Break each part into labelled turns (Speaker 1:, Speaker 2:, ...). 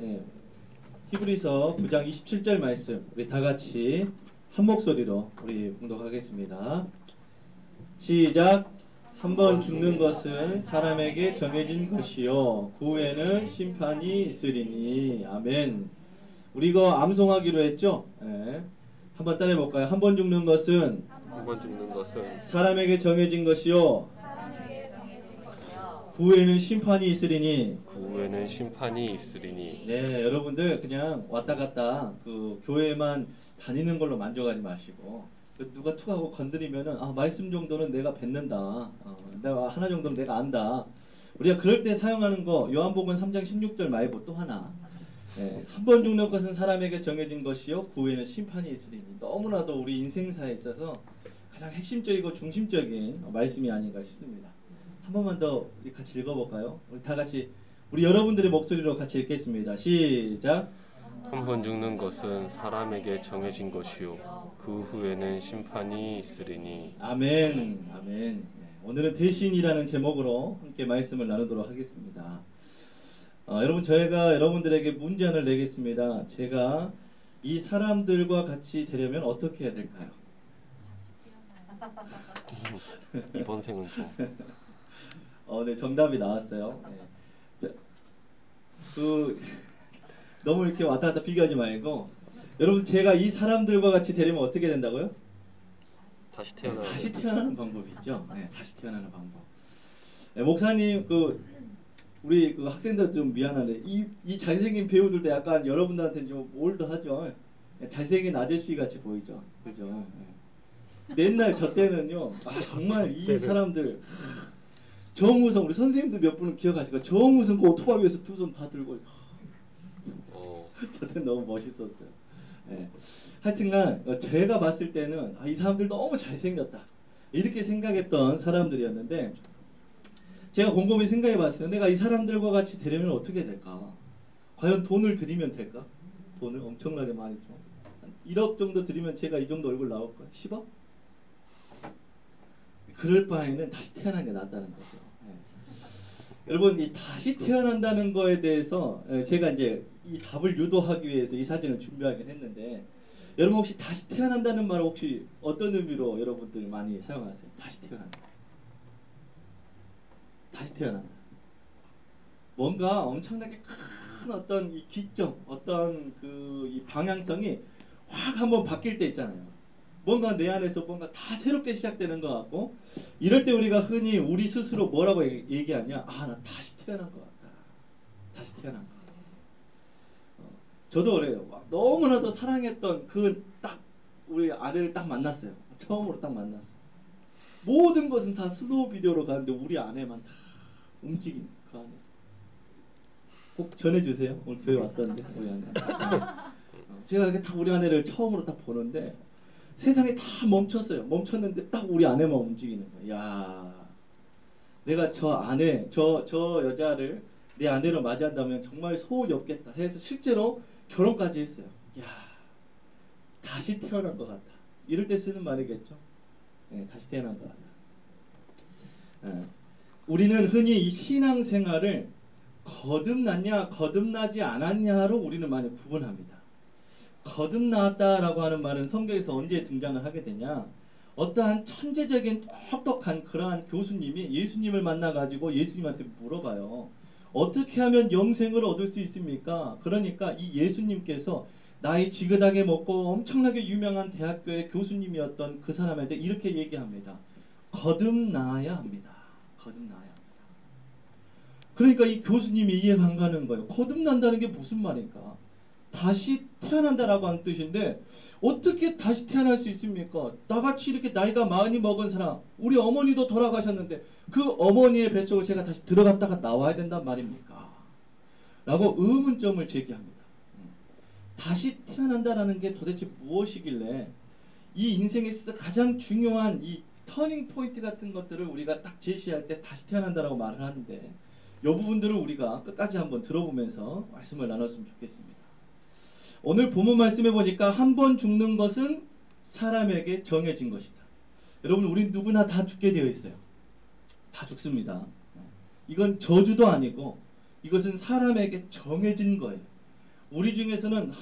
Speaker 1: 예, 히브리서 9장 27절 말씀 우리 다 같이 한 목소리로 우리 봉독하겠습니다. 시작. 한 번 죽는 것은 사람에게 정해진 것이요 그 후에는 심판이 있으리니. 아멘. 우리 이거 암송하기로 했죠? 예. 한번 따라해 볼까요? 한 번 죽는 것은 사람에게 정해진 것이요 그 후에는 심판이 있으리니. 네, 여러분들 그냥 왔다 갔다 그 교회만 다니는 걸로 만족하지 마시고 누가 툭 하고 건드리면은 말씀 정도는 내가 뱉는다. 내가 하나 정도는 내가 안다. 우리가 그럴 때 사용하는 거 요한복음 3장 16절 말고 또 하나. 한 번 죽는 것은 사람에게 정해진 것이요 그 후에는 심판이 있으리니. 너무나도 우리 인생사에 있어서 가장 핵심적이고 중심적인 말씀이 아닌가 싶습니다. 한 번만 더 같이 읽어볼까요? 우리 다 같이 우리 여러분들의 목소리로 같이 읽겠습니다. 시작.
Speaker 2: 한 번 죽는 것은 사람에게 정해진 것이요 그 후에는 심판이 있으리니.
Speaker 1: 아멘. 아멘. 오늘은 대신이라는 제목으로 함께 말씀을 나누도록 하겠습니다. 여러분, 저희가 여러분들에게 문제 하나를 내겠습니다. 제가 이 사람들과 같이 되려면 어떻게 해야 될까요?
Speaker 2: 이번 생은 좀
Speaker 1: 네, 정답이 나왔어요. 네. 너무 이렇게 왔다 갔다 비교하지 말고, 여러분, 제가 이 사람들과 같이 되려면 어떻게 된다고요?
Speaker 2: 다시
Speaker 1: 태어나는 방법이 있죠. 네, 다시 태어나는 방법. 네, 목사님, 우리 학생들 좀 미안하네. 이 잘생긴 배우들도 약간 여러분들한테는 좀 올드하죠. 잘생긴 아저씨 같이 보이죠. 그죠? 네. 옛날 저 때는요, 정말 이 사람들, 정우성, 우리 선생님도 몇 분은 기억하실 거예요. 정우성 그 오토바이 위에서 두 손 다 들고, 저 때 너무 멋있었어요. 네. 하여튼간, 제가 봤을 때는, 이 사람들 너무 잘생겼다. 이렇게 생각했던 사람들이었는데, 제가 곰곰이 생각해 봤어요. 내가 이 사람들과 같이 되려면 어떻게 될까? 과연 돈을 들이면 될까? 돈을 엄청나게 많이 써. 한 1억 정도 들이면 제가 이 정도 얼굴 나올까? 10억? 그럴 바에는 다시 태어나는 게 낫다는 거죠. 네. 여러분, 이 다시 태어난다는 거에 대해서 제가 이제 이 답을 유도하기 위해서 이 사진을 준비하긴 했는데, 여러분 혹시 다시 태어난다는 말 혹시 어떤 의미로 여러분들 많이 사용하세요? 다시 태어난다. 다시 태어난다. 뭔가 엄청나게 큰 어떤 이 기점, 어떤 이 방향성이 확 한번 바뀔 때 있잖아요. 뭔가 내 안에서 뭔가 다 새롭게 시작되는 것 같고, 이럴 때 우리가 흔히 우리 스스로 뭐라고 얘기하냐? 나 다시 태어난 것 같다. 다시 태어난 것 같다. 저도 그래요. 막 너무나도 사랑했던 우리 아내를 딱 만났어요. 처음으로 딱 만났어. 모든 것은 다 슬로우 비디오로 가는데 우리 아내만 다 움직임 그 안에서. 꼭 전해주세요. 오늘 교회 왔던데 우리 아내. 제가 이렇게 딱 우리 아내를 처음으로 딱 보는데 세상이 다 멈췄어요. 멈췄는데 딱 우리 아내만 움직이는 거야. 야, 내가 저 여자를 내 아내로 맞이한다면 정말 소원이 없겠다 해서 실제로 결혼까지 했어요. 야, 다시 태어난 것 같다. 이럴 때 쓰는 말이겠죠. 네, 다시 태어난 것 같다. 우리는 흔히 이 신앙생활을 거듭났냐 거듭나지 않았냐로 우리는 많이 구분합니다. 거듭났다라고 하는 말은 성경에서 언제 등장을 하게 되냐, 어떠한 천재적인 똑똑한 그러한 교수님이 예수님을 만나가지고 예수님한테 물어봐요. 어떻게 하면 영생을 얻을 수 있습니까? 그러니까 이 예수님께서 나이 지긋하게 먹고 엄청나게 유명한 대학교의 교수님이었던 그 사람한테 이렇게 얘기합니다. 거듭나야 합니다. 거듭나야 합니다. 그러니까 이 교수님이 이해가 안 가는 거예요. 거듭난다는 게 무슨 말인가? 다시 태어난다라고 하는 뜻인데 어떻게 다시 태어날 수 있습니까? 나같이 이렇게 나이가 많이 먹은 사람, 우리 어머니도 돌아가셨는데 그 어머니의 뱃속을 제가 다시 들어갔다가 나와야 된단 말입니까? 라고 의문점을 제기합니다. 다시 태어난다라는 게 도대체 무엇이길래 이 인생에 있어서 가장 중요한 이 터닝 포인트 같은 것들을 우리가 딱 제시할 때 다시 태어난다라고 말을 하는데, 이 부분들을 우리가 끝까지 한번 들어보면서 말씀을 나눴으면 좋겠습니다. 오늘 본문 말씀해 보니까 한 번 죽는 것은 사람에게 정해진 것이다. 여러분, 우리 누구나 다 죽게 되어 있어요. 다 죽습니다. 이건 저주도 아니고 이것은 사람에게 정해진 거예요. 우리 중에서는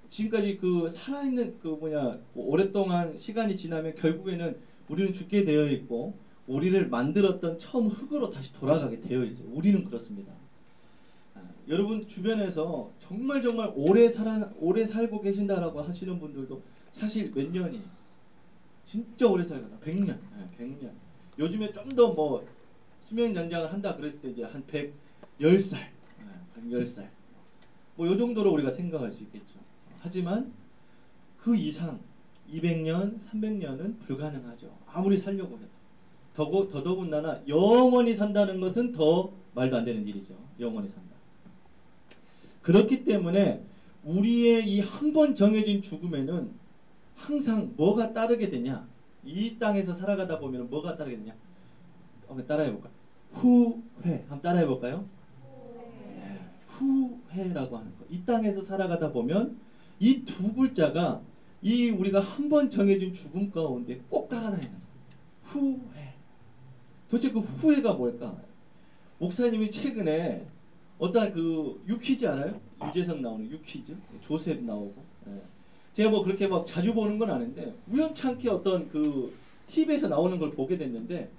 Speaker 1: 지금까지 그 살아있는 그 뭐냐 오랫동안 시간이 지나면 결국에는 우리는 죽게 되어 있고 우리를 만들었던 처음 흙으로 다시 돌아가게 되어 있어요. 우리는 그렇습니다. 여러분 주변에서 정말 오래 살고 계신다라고 하시는 분들도 사실 몇 년이 진짜 오래 살거나 100년, 100년. 요즘에 좀 더 뭐 수명 연장을 한다 그랬을 때 이제 한 110살, 110살. 뭐 요 정도로 우리가 생각할 수 있겠죠. 하지만 그 이상 200년, 300년은 불가능하죠. 아무리 살려고 해도. 더더군다나 영원히 산다는 것은 더 말도 안 되는 일이죠. 영원히 산다. 그렇기 때문에 우리의 이 한 번 정해진 죽음에는 항상 뭐가 따르게 되냐? 이 땅에서 살아가다 보면 뭐가 따르게 되냐? 한번 따라해볼까요? 후회. 한번 따라해볼까요? 네. 후회라고 하는 거. 이 땅에서 살아가다 보면 이 두 글자가 이 우리가 한 번 정해진 죽음 가운데 꼭 따라다니는 거예요. 후회. 도대체 그 후회가 뭘까? 목사님이 최근에 어떤 그 유퀴즈 알아요? 유재석 나오는 유퀴즈? 조셉 나오고. 예. 제가 뭐 그렇게 막 자주 보는 건 아닌데 우연찮게 어떤 그 TV에서 나오는 걸 보게 됐는데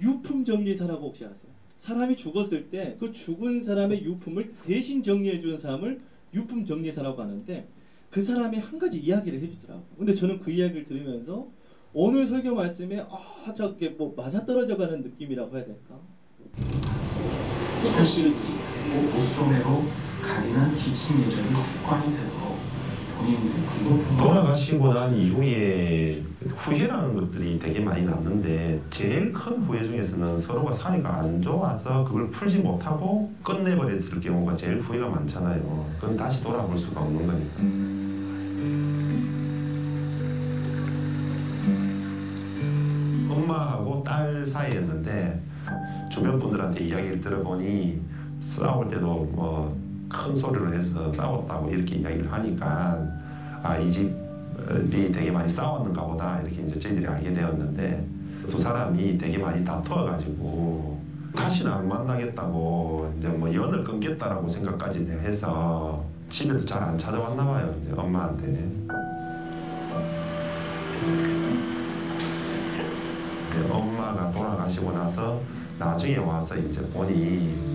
Speaker 1: 유품 정리사라고 혹시 아세요? 사람이 죽었을 때 그 죽은 사람의 유품을 대신 정리해 주는 사람을 유품 정리사라고 하는데 그 사람이 한 가지 이야기를 해주더라고요. 근데 저는 그 이야기를 들으면서 오늘 설교 말씀에 저게 뭐 맞아떨어져 가는 느낌이라고 해야 될까?
Speaker 3: 사실 옷소매로 가리는 기침 예절이 습관이 되도록 본인들
Speaker 4: 돌아가시고 난 이후에 후회라는 것들이 되게 많이 남는데 제일 큰 후회 중에서는 서로가 사이가 안 좋아서 그걸 풀지 못하고 끝내버렸을 경우가 제일 후회가 많잖아요. 그건 다시 돌아볼 수가 없는 거니까. 엄마하고 딸 사이였는데 주변 분들한테 이야기를 들어보니 싸울 때도 뭐 큰 소리로 해서 싸웠다고 이렇게 이야기를 하니까 이 집이 되게 많이 싸웠는가 보다 이렇게 이제 저희들이 알게 되었는데 두 사람이 되게 많이 다투어가지고 다시는 안 만나겠다고 이제 뭐 연을 끊겠다라고 생각까지 해서 집에도 잘 안 찾아왔나 봐요. 이제 엄마한테. 이제 엄마가 돌아가시고 나서 나중에 와서 이제 보니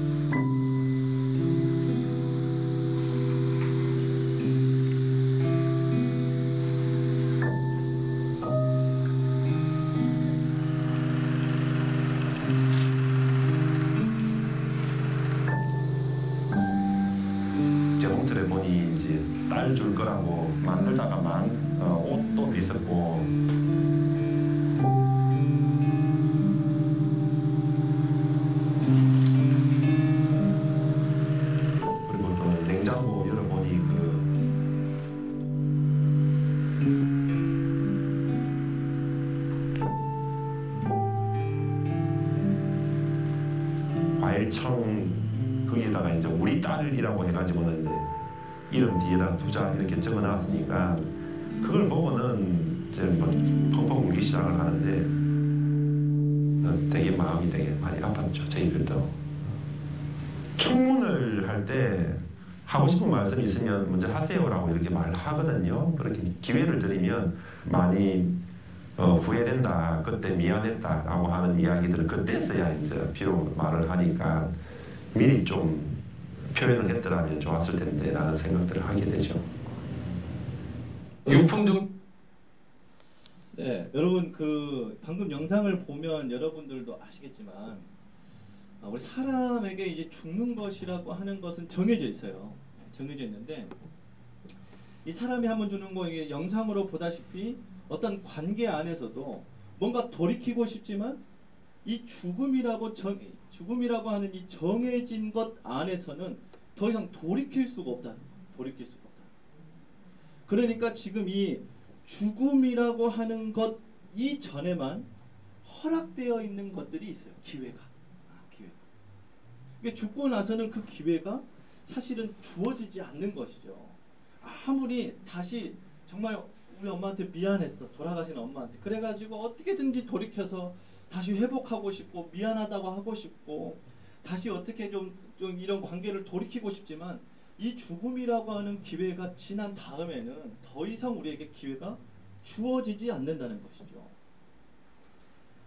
Speaker 4: 홈틀에 보니 이제 딸 줄 거라고 만들다가 옷도 있었고 그리고 또 냉장고 열어보니 과일청 거기다가 이제 우리 딸이라고 해가지고는 이제 이름 뒤에다 두자 이렇게 적어놨으니까 그걸 보고는 이제 뭐 펑펑 울기 시작을 하는데 되게 마음이 되게 많이 아팠죠. 저희들도 청문을 할 때 하고 싶은 말씀이 있으면 먼저 하세요라고 이렇게 말하거든요. 그렇게 기회를 드리면 많이 후회된다, 그때 미안했다라고 하는 이야기들을 그때서야 이제 비록 말을 하니까 미리 좀 표현을 했더라면 좋았을 텐데 라는 생각들을 하게 되죠.
Speaker 1: 네, 여러분 그 방금 영상을 보면 여러분들도 아시겠지만 우리 사람에게 이제 죽는 것이라고 하는 것은 정해져 있어요. 정해져 있는데 이 사람이 한번 주는 거 이게 영상으로 보다시피 어떤 관계 안에서도 뭔가 돌이키고 싶지만 이 죽음이라고 하는 이 정해진 것 안에서는 더 이상 돌이킬 수가 없다는 거예요. 돌이킬 수가 없다. 그러니까 지금 이 죽음이라고 하는 것 이전에만 허락되어 있는 것들이 있어요. 기회가. 그러니까 죽고 나서는 그 기회가 사실은 주어지지 않는 것이죠. 아무리 다시 정말 우리 엄마한테 미안했어. 돌아가신 엄마한테. 그래가지고 어떻게든지 돌이켜서 다시 회복하고 싶고 미안하다고 하고 싶고 다시 어떻게 좀 이런 관계를 돌이키고 싶지만 이 죽음이라고 하는 기회가 지난 다음에는 더 이상 우리에게 기회가 주어지지 않는다는 것이죠.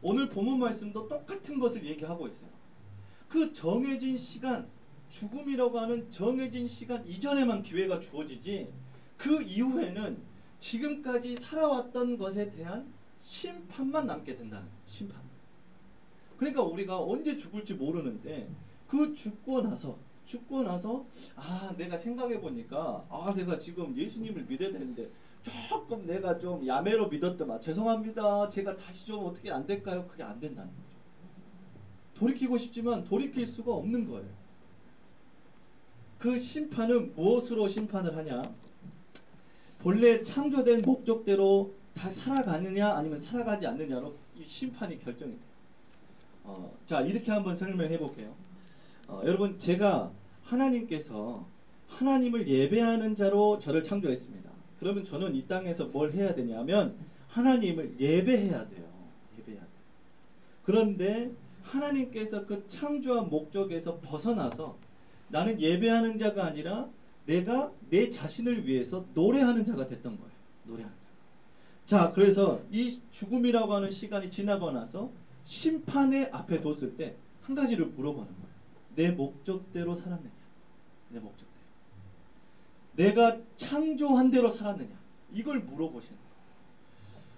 Speaker 1: 오늘 본문 말씀도 똑같은 것을 얘기하고 있어요. 그 정해진 시간, 죽음이라고 하는 정해진 시간 이전에만 기회가 주어지지 그 이후에는 지금까지 살아왔던 것에 대한 심판만 남게 된다는 거예요. 심판. 그러니까 우리가 언제 죽을지 모르는데 그 죽고 나서 내가 생각해 보니까 내가 지금 예수님을 믿어야 되는데 조금 내가 좀 야매로 믿었더만 죄송합니다. 제가 다시 좀 어떻게 안 될까요? 그게 안 된다는 거죠. 돌이키고 싶지만 돌이킬 수가 없는 거예요. 그 심판은 무엇으로 심판을 하냐? 본래 창조된 목적대로 다 살아가느냐 아니면 살아가지 않느냐로 이 심판이 결정이 돼요. 자, 이렇게 한번 설명해 볼게요. 여러분, 제가 하나님께서 하나님을 예배하는 자로 저를 창조했습니다. 그러면 저는 이 땅에서 뭘 해야 되냐면 하나님을 예배해야 돼요. 예배해야 돼요. 그런데 하나님께서 그 창조한 목적에서 벗어나서 나는 예배하는 자가 아니라 내가 내 자신을 위해서 노래하는 자가 됐던 거예요. 노래하는 자. 자, 그래서 이 죽음이라고 하는 시간이 지나고 나서 심판의 앞에 뒀을 때 한 가지를 물어보는 거예요. 내 목적대로 살았느냐? 내 목적대로. 내가 창조한 대로 살았느냐? 이걸 물어보시는 거예요.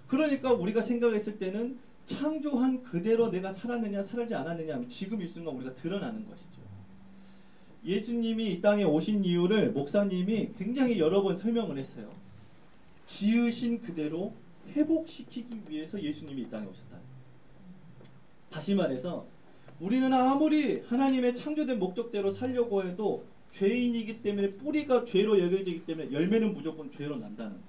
Speaker 1: 그러니까 우리가 생각했을 때는 창조한 그대로 내가 살았느냐 살지 않았느냐 하면 지금 이 순간 우리가 드러나는 것이죠. 예수님이 이 땅에 오신 이유를 목사님이 굉장히 여러 번 설명을 했어요. 지으신 그대로 회복시키기 위해서 예수님이 이 땅에 오셨다. 다시 말해서 우리는 아무리 하나님의 창조된 목적대로 살려고 해도 죄인이기 때문에 뿌리가 죄로 여겨지기 때문에 열매는 무조건 죄로 난다는 거예요.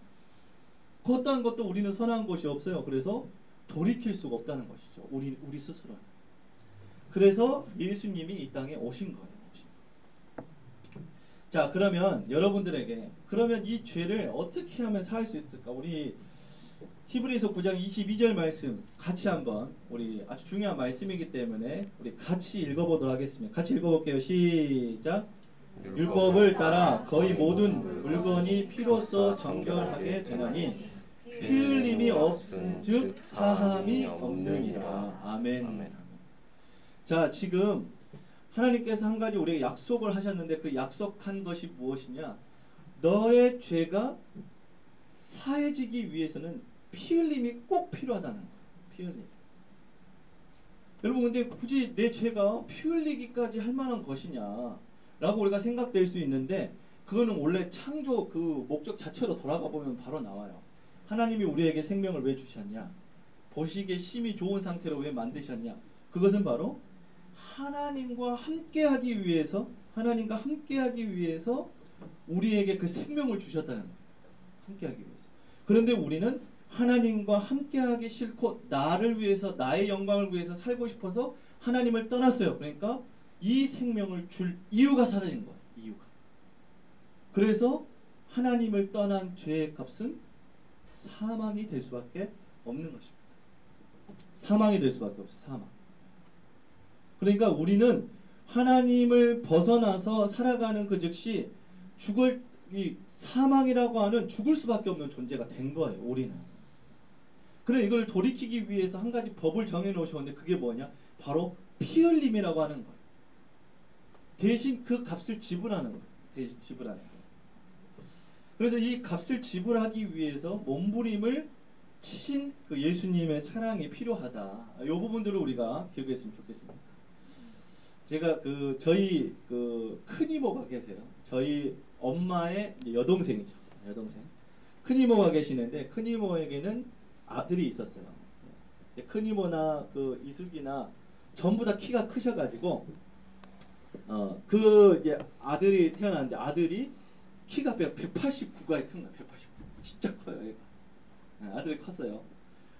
Speaker 1: 그 어떠한 것도 우리는 선한 것이 없어요. 그래서 돌이킬 수가 없다는 것이죠. 우리 스스로는. 그래서 예수님이 이 땅에 오신 거예요. 자, 그러면 여러분들에게 그러면 이 죄를 어떻게 하면 살 수 있을까? 우리 히브리서 9장 22절 말씀 같이 한번 우리 아주 중요한 말씀이기 때문에 우리 같이 읽어보도록 하겠습니다. 같이 읽어볼게요. 시작. 율법을 따라 거의 모든 물건이 피로써 정결하게 되나니 피 흘림이 없은즉 사함이 없느니라. 아멘. 자, 지금 하나님께서 한 가지 우리에게 약속을 하셨는데 그 약속한 것이 무엇이냐? 너의 죄가 사해지기 위해서는 피 흘림이 꼭 필요하다는 거예요. 피 흘림. 여러분, 근데 굳이 내 죄가 피 흘리기까지 할 만한 것이냐 라고 우리가 생각될 수 있는데 그거는 원래 창조 그 목적 자체로 돌아가 보면 바로 나와요. 하나님이 우리에게 생명을 왜 주셨냐? 보시기에 심히 좋은 상태로 왜 만드셨냐? 그것은 바로 하나님과 함께하기 위해서 우리에게 그 생명을 주셨다는 거예요. 함께하기 위해서. 그런데 우리는 하나님과 함께하기 싫고 나를 위해서 나의 영광을 위해서 살고 싶어서 하나님을 떠났어요. 그러니까 이 생명을 줄 이유가 사라진 거예요. 이유가. 그래서 하나님을 떠난 죄의 값은 사망이 될 수밖에 없는 것입니다. 사망이 될 수밖에 없어요. 사망. 그러니까 우리는 하나님을 벗어나서 살아가는 그 즉시 이 사망이라고 하는 죽을 수밖에 없는 존재가 된 거예요. 우리는. 그래 이걸 돌이키기 위해서 한 가지 법을 정해 놓으셨는데 그게 뭐냐? 바로 피 흘림이라고 하는 거예요. 대신 그 값을 지불하는 거예요. 대신 지불하는 거예요. 그래서 이 값을 지불하기 위해서 몸부림을 치신 그 예수님의 사랑이 필요하다. 이 부분들을 우리가 기억했으면 좋겠습니다. 제가 저희 큰 이모가 계세요. 저희 엄마의 여동생이죠. 여동생. 큰 이모가 계시는데 큰 이모에게는 아들이 있었어요. 큰 이모나 이숙이나 전부 다 키가 크셔가지고 이제 아들이 태어났는데 아들이 키가 189가 큰 거예요. 189. 진짜 커요. 얘가. 아들이 컸어요.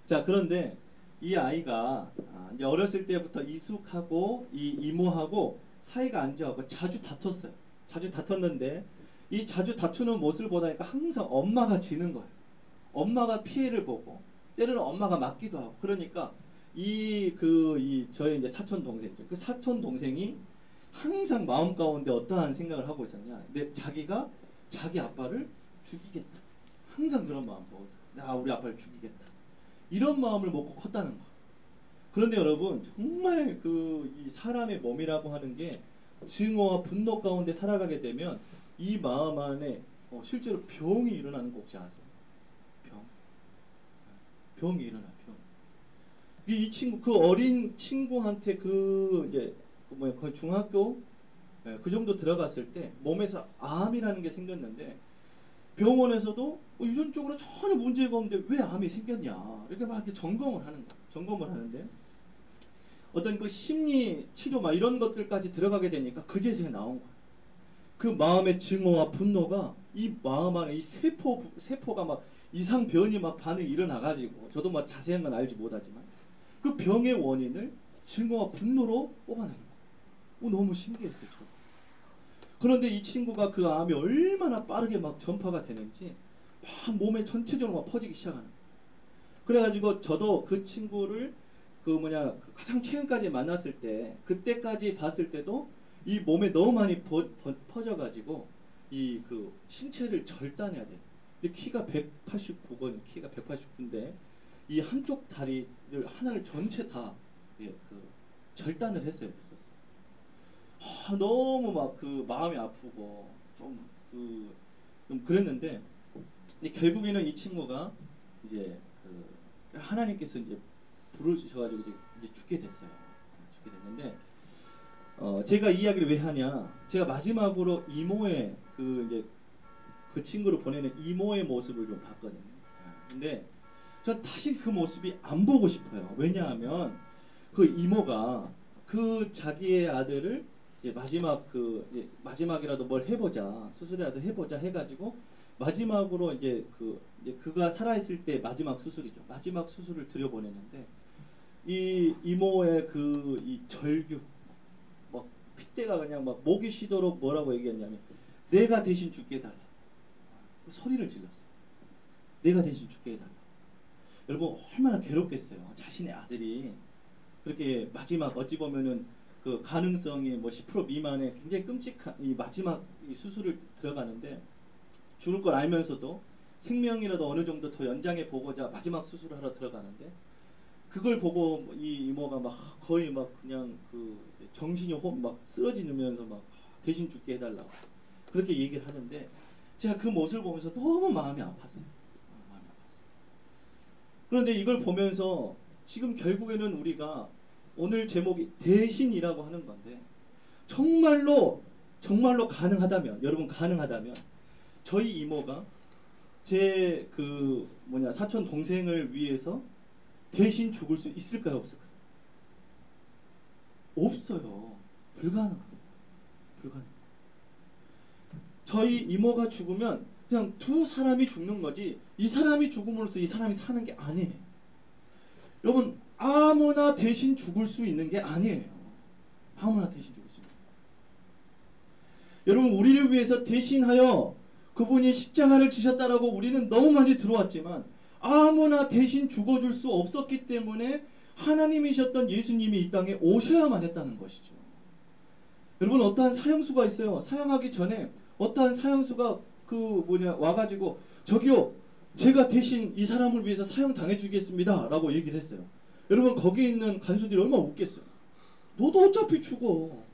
Speaker 1: 자, 그런데 이 아이가 이제 어렸을 때부터 이숙하고 이 이모하고 사이가 안 좋아하고 자주 다퉜어요. 자주 다퉜는데 이 자주 다투는 모습을 보다 보니까 항상 엄마가 지는 거예요. 엄마가 피해를 보고 때로는 엄마가 맞기도 하고 그러니까 저희 이제 사촌 동생이죠. 그 사촌 동생이 항상 마음 가운데 어떠한 생각을 하고 있었냐? 자기가 자기 아빠를 죽이겠다. 항상 그런 마음 먹었다. 나 우리 아빠를 죽이겠다. 이런 마음을 먹고 컸다는 거. 그런데 여러분 정말 이 사람의 몸이라고 하는 게 증오와 분노 가운데 살아가게 되면 이 마음 안에 실제로 병이 일어나는 거 혹시 아세요? 병이 일어나. 병. 이 친구 그 어린 친구한테 이제 거의 중학교 그 정도 들어갔을 때 몸에서 암이라는 게 생겼는데 병원에서도 유전적으로 전혀 문제가 없는데 왜 암이 생겼냐 이렇게 막 이렇게 점검을 하는데 어떤 그 심리 치료 막 이런 것들까지 들어가게 되니까 그제서야 나온 거야. 그 마음의 증오와 분노가 이 마음 안에 이 세포가 막 이상 변이 막 반응이 일어나가지고 저도 막 자세한 건 알지 못하지만 그 병의 원인을 증오와 분노로 뽑아내는 거야. 너무 신기했어요. 저도. 그런데 이 친구가 그 암이 얼마나 빠르게 막 전파가 되는지 막 몸에 전체적으로 막 퍼지기 시작하는 거야. 그래가지고 저도 그 친구를 가장 최근까지 만났을 때 그때까지 봤을 때도 이 몸에 너무 많이 퍼져가지고 신체를 절단해야 돼. 근데 키가 189건 키가 189인데 이 한쪽 다리를 하나를 전체 다 절단을 했어야 됐었어. 너무 막 마음이 아프고 좀 그랬는데 결국에는 이 친구가 이제 하나님께서 이제 부르셔가지고 이제 죽게 됐어요. 죽게 됐는데 제가 이 이야기를 왜 하냐? 제가 마지막으로 이모의 이제 그 친구를 보내는 이모의 모습을 좀 봤거든요. 근데 전 다시 그 모습이 안 보고 싶어요. 왜냐하면 그 이모가 자기의 아들을 이제 마지막이라도 뭘 해보자, 수술이라도 해보자 해가지고 마지막으로 이제 그가 살아있을 때 마지막 수술이죠. 마지막 수술을 들여보내는데 이 이모의 이 절규 막 핏대가 그냥 막 목이 쉬도록 뭐라고 얘기했냐면 내가 대신 죽게 해달라. 소리를 질렀어요. 내가 대신 죽게 해달라. 여러분 얼마나 괴롭겠어요. 자신의 아들이 그렇게 마지막 어찌 보면은 그 가능성이 10% 미만의 굉장히 끔찍한 이 마지막 이 수술을 들어가는데 죽을 걸 알면서도 생명이라도 어느 정도 더 연장해 보고자 마지막 수술을 하러 들어가는데 그걸 보고 이 이모가 막 거의 막 그냥 정신이 막 쓰러지면서 막 대신 죽게 해달라고 그렇게 얘기를 하는데 제가 그 모습을 보면서 너무 마음이 아팠어요. 그런데 이걸 보면서 지금 결국에는 우리가 오늘 제목이 대신이라고 하는 건데 정말로 가능하다면 여러분 가능하다면 저희 이모가 제 사촌 동생을 위해서 대신 죽을 수 있을까요 없을까요? 없어요. 불가능합니다. 저희 이모가 죽으면 그냥 두 사람이 죽는 거지 이 사람이 죽음으로써 이 사람이 사는 게 아니에요. 여러분 아무나 대신 죽을 수 있는 게 아니에요. 아무나 대신 죽을 수 있는 거예요. 여러분 우리를 위해서 대신하여 그분이 십자가를 지셨다라고 우리는 너무 많이 들어왔지만 아무나 대신 죽어줄 수 없었기 때문에 하나님이셨던 예수님이 이 땅에 오셔야만 했다는 것이죠. 여러분 어떠한 사형수가 있어요. 사형하기 전에 어떠한 사형수가 와가지고 저기요 제가 대신 이 사람을 위해서 사형 당해주겠습니다 라고 얘기를 했어요. 여러분 거기 있는 간수들이 얼마나 웃겠어요. 너도 어차피 죽어.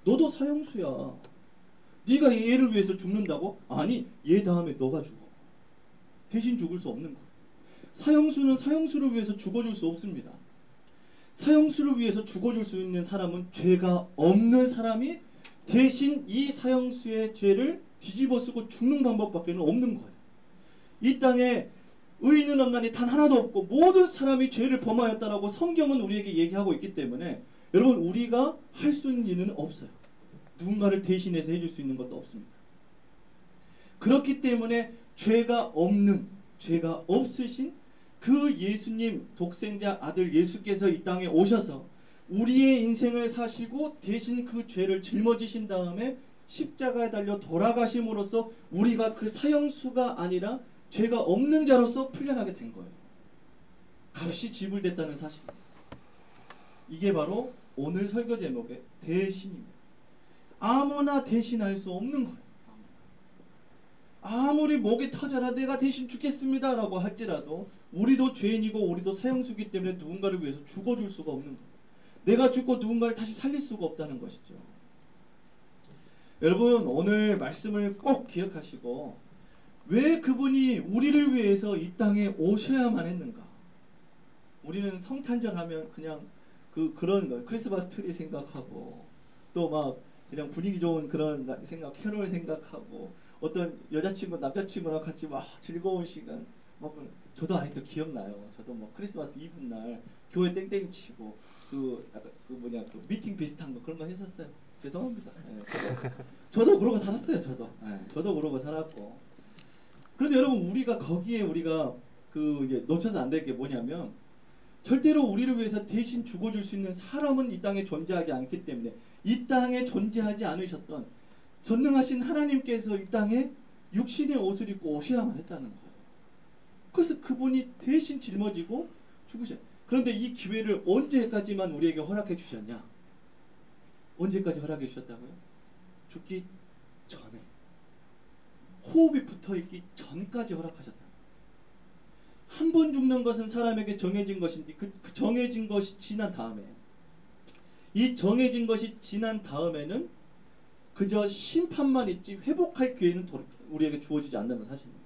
Speaker 1: 너도 사형수야. 네가 얘를 위해서 죽는다고? 아니 얘 다음에 너가 죽어. 대신 죽을 수 없는 거예요. 사형수는 사형수를 위해서 죽어줄 수 없습니다. 사형수를 위해서 죽어줄 수 있는 사람은 죄가 없는 사람이 대신 이 사형수의 죄를 뒤집어쓰고 죽는 방법밖에 없는 거예요. 이 땅에 의인은 없나니 단 하나도 없고 모든 사람이 죄를 범하였다라고 성경은 우리에게 얘기하고 있기 때문에 여러분 우리가 할 수 있는 일은 없어요. 누군가를 대신해서 해줄 수 있는 것도 없습니다. 그렇기 때문에 죄가 없으신 그 예수님 독생자 아들 예수께서 이 땅에 오셔서 우리의 인생을 사시고 대신 그 죄를 짊어지신 다음에 십자가에 달려 돌아가심으로써 우리가 그 사형수가 아니라 죄가 없는 자로서 풀려나게 된 거예요. 값이 지불됐다는 사실입니다. 이게 바로 오늘 설교 제목의 대신입니다. 아무나 대신할 수 없는 거예요. 아무리 목이 터져라 내가 대신 죽겠습니다 라고 할지라도 우리도 죄인이고 우리도 사형수기 때문에 누군가를 위해서 죽어줄 수가 없는 거예요. 내가 죽고 누군가를 다시 살릴 수가 없다는 것이죠. 여러분 오늘 말씀을 꼭 기억하시고 왜 그분이 우리를 위해서 이 땅에 오셔야만 했는가? 우리는 성탄절하면 그냥 그런 거 크리스마스 트리 생각하고 또 막 그냥 분위기 좋은 그런 생각, 캐롤 생각하고 어떤 여자친구 남자친구랑 같이 막 즐거운 시간 막 저도 아직도 기억나요. 저도 뭐 크리스마스 이브날 교회 땡땡이 치고 약간 미팅 비슷한 거 그런 거 했었어요. 죄송합니다. 네, 저도 그러고 살았어요. 저도 그러고 살았고. 그런데 여러분 우리가 거기에 우리가 이제 놓쳐서 안 될 게 뭐냐면 절대로 우리를 위해서 대신 죽어줄 수 있는 사람은 이 땅에 존재하지 않기 때문에 이 땅에 존재하지 않으셨던 전능하신 하나님께서 이 땅에 육신의 옷을 입고 오셔야만 했다는 거예요. 그래서 그분이 대신 짊어지고 죽으셨어요. 그런데 이 기회를 언제까지만 우리에게 허락해 주셨냐? 언제까지 허락해 주셨다고요? 죽기 전에. 호흡이 붙어있기 전까지 허락하셨다. 한 번 죽는 것은 사람에게 정해진 것인데 그 정해진 것이 지난 다음에 이 정해진 것이 지난 다음에는 그저 심판만 있지 회복할 기회는 우리에게 주어지지 않는다는 사실입니다.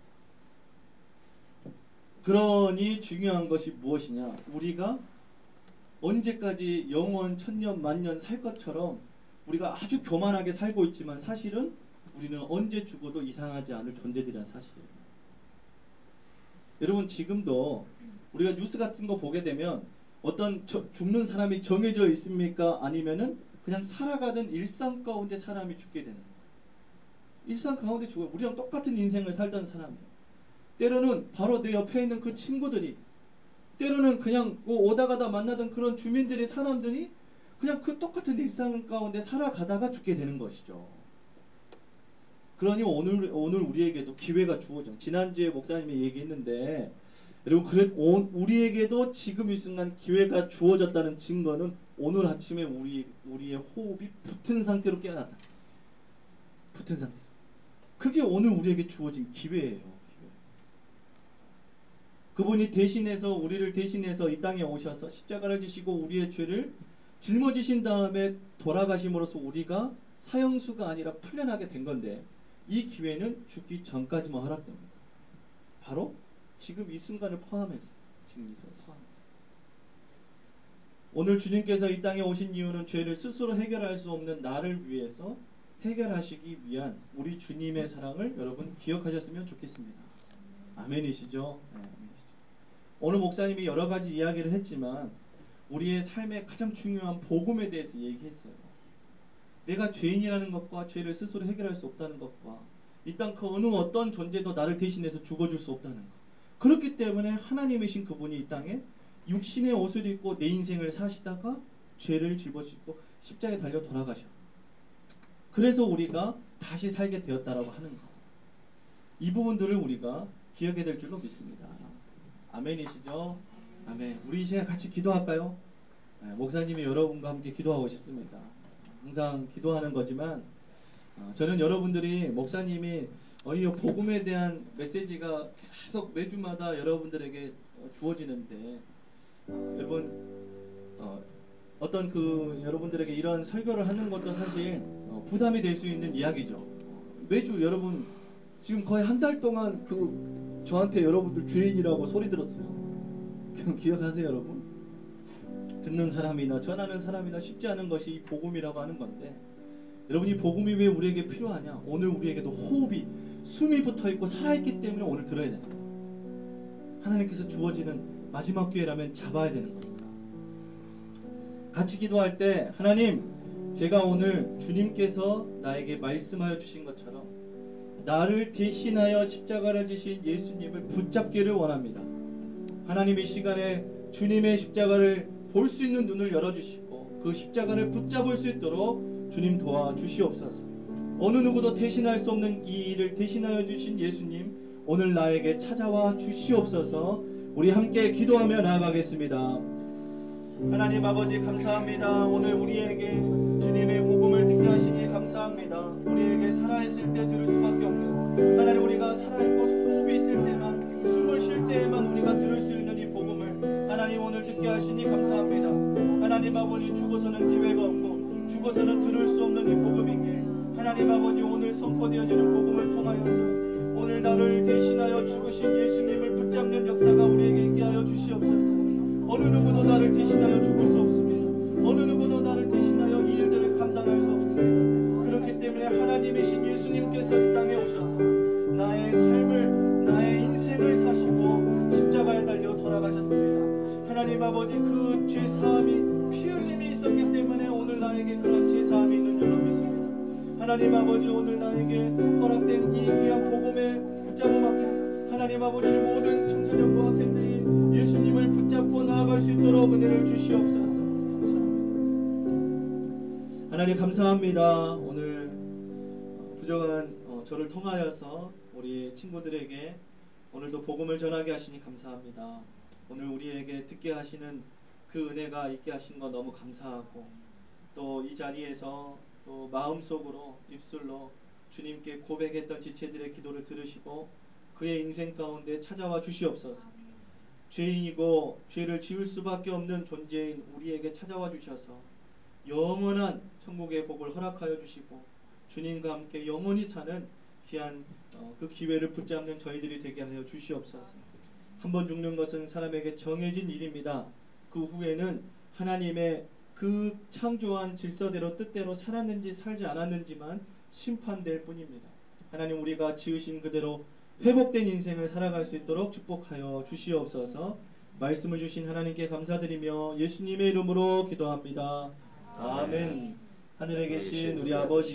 Speaker 1: 그러니 중요한 것이 무엇이냐? 우리가 언제까지 영원 천년 만년 살 것처럼 우리가 아주 교만하게 살고 있지만 사실은 우리는 언제 죽어도 이상하지 않을 존재들이라는 사실이에요. 여러분 지금도 우리가 뉴스 같은 거 보게 되면 어떤 죽는 사람이 정해져 있습니까? 아니면은 그냥 살아가던 일상 가운데 사람이 죽게 되는 거예요. 일상 가운데 죽어요. 우리랑 똑같은 인생을 살던 사람이에요. 때로는 바로 내 옆에 있는 그 친구들이, 때로는 그냥 오다 가다 만나던 그런 주민들이, 사람들이 그냥 그 똑같은 일상 가운데 살아가다가 죽게 되는 것이죠. 그러니 오늘 우리에게도 기회가 주어져. 지난주에 목사님이 얘기했는데 여러분 우리에게도 지금 이 순간 기회가 주어졌다는 증거는 오늘 아침에 우리의 호흡이 붙은 상태로 깨어났다. 붙은 상태. 그게 오늘 우리에게 주어진 기회예요. 기회. 그분이 우리를 대신해서 이 땅에 오셔서 십자가를 지시고 우리의 죄를 짊어지신 다음에 돌아가심으로써 우리가 사형수가 아니라 풀려나게 된 건데 이 기회는 죽기 전까지만 허락됩니다. 바로 지금 이 순간을 포함해서 오늘 주님께서 이 땅에 오신 이유는 죄를 스스로 해결할 수 없는 나를 위해서 해결하시기 위한 우리 주님의 사랑을 여러분 기억하셨으면 좋겠습니다. 아멘이시죠? 네, 아멘이시죠. 오늘 목사님이 여러 가지 이야기를 했지만 우리의 삶의 가장 중요한 복음에 대해서 얘기했어요. 내가 죄인이라는 것과 죄를 스스로 해결할 수 없다는 것과 이 땅 그 어느 어떤 존재도 나를 대신해서 죽어줄 수 없다는 것. 그렇기 때문에 하나님이신 그분이 이 땅에 육신의 옷을 입고 내 인생을 사시다가 죄를 짊어지고 십자가에 달려 돌아가셔. 그래서 우리가 다시 살게 되었다라고 하는 것. 이 부분들을 우리가 기억해야 될 줄로 믿습니다. 아멘이시죠? 아멘. 우리 이 시간 같이 기도할까요? 네, 목사님이 여러분과 함께 기도하고 싶습니다. 항상 기도하는 거지만 저는 여러분들이 목사님이 이 복음에 대한 메시지가 계속 매주마다 여러분들에게 주어지는데 여러분 어떤 여러분들에게 이런 설교를 하는 것도 사실 부담이 될 수 있는 이야기죠. 매주 여러분 지금 거의 한 달 동안 저한테 여러분들 죄인이라고 소리 들었어요. 기억하세요 여러분? 듣는 사람이나 전하는 사람이나 쉽지 않은 것이 이 복음이라고 하는 건데 여러분 이 복음이 왜 우리에게 필요하냐? 오늘 우리에게도 숨이 붙어있고 살아있기 때문에 오늘 들어야 되는 거예요. 하나님께서 주어지는 마지막 기회라면 잡아야 되는 겁니다. 같이 기도할 때 하나님 제가 오늘 주님께서 나에게 말씀하여 주신 것처럼 나를 대신하여 십자가를 지신 예수님을 붙잡기를 원합니다. 하나님 이 시간에 주님의 십자가를 볼 수 있는 눈을 열어주시고 그 십자가를 붙잡을 수 있도록 주님 도와주시옵소서. 어느 누구도 대신할 수 없는 이 일을 대신하여 주신 예수님 오늘 나에게 찾아와 주시옵소서. 우리 함께 기도하며 나아가겠습니다. 하나님 아버지 감사합니다. 오늘 우리에게 주님의 복음을 듣게 하시니 감사합니다. 감사합니다. 우리에게 살아있을 때 들을 수밖에 없는, 하나님 우리가 살아있고 호흡이 있을 때만, 숨을 쉴 때에만 우리가 들을 수 있는 이 복음을 하나님 오늘 듣게 하시니 감사합니다. 하나님 아버지, 죽어서는 기회가 없고 죽어서는 들을 수 없는 이 복음이기에 하나님 아버지, 오늘 선포되어지는 복음을 통하여서 오늘 나를 대신하여 죽으신 예수님을 붙잡는 역사가 우리에게 있게 하여 주시옵소서. 어느 누구도 나를 대신하여 죽을 수 없습니다. 어느 누구도 나를 대신하여 이 일들을 감당할 수 없습니다. 그렇기 때문에 하나님이신 예수님께서 이 땅에 오셔서 나의 삶을, 나의 인생을 사시고 십자가에 달려 돌아가셨습니다. 하나님 아버지, 그 죄사함이, 피 흘림이 있었기 때문에 오늘 나에게 그런 죄사함이 있는 줄로 믿습니다. 하나님 아버지, 오늘 나에게 허락된 이 귀한 복음의 붙잡음 앞에 하나님 아버지, 모든 청소년과 학생들이 예수님을 붙잡고 나아갈 수 있도록 은혜를 주시옵소서. 감사합니다. 하나님 감사합니다. 오늘 부족한 저를 통하여서 우리 친구들에게 오늘도 복음을 전하게 하시니 감사합니다. 오늘 우리에게 듣게 하시는 그 은혜가 있게 하신 거 너무 감사하고, 또 이 자리에서 또 마음속으로, 입술로 주님께 고백했던 지체들의 기도를 들으시고 그의 인생 가운데 찾아와 주시옵소서. 죄인이고 죄를 지을 수밖에 없는 존재인 우리에게 찾아와 주셔서 영원한 천국의 복을 허락하여 주시고 주님과 함께 영원히 사는 귀한 그 기회를 붙잡는 저희들이 되게 하여 주시옵소서. 한번 죽는 것은 사람에게 정해진 일입니다. 그 후에는 하나님의 그 창조한 질서대로 뜻대로 살았는지 살지 않았는지만 심판될 뿐입니다. 하나님, 우리가 지으신 그대로 회복된 인생을 살아갈 수 있도록 축복하여 주시옵소서. 말씀을 주신 하나님께 감사드리며 예수님의 이름으로 기도합니다. 아멘. 하늘에 계신 우리 아버지,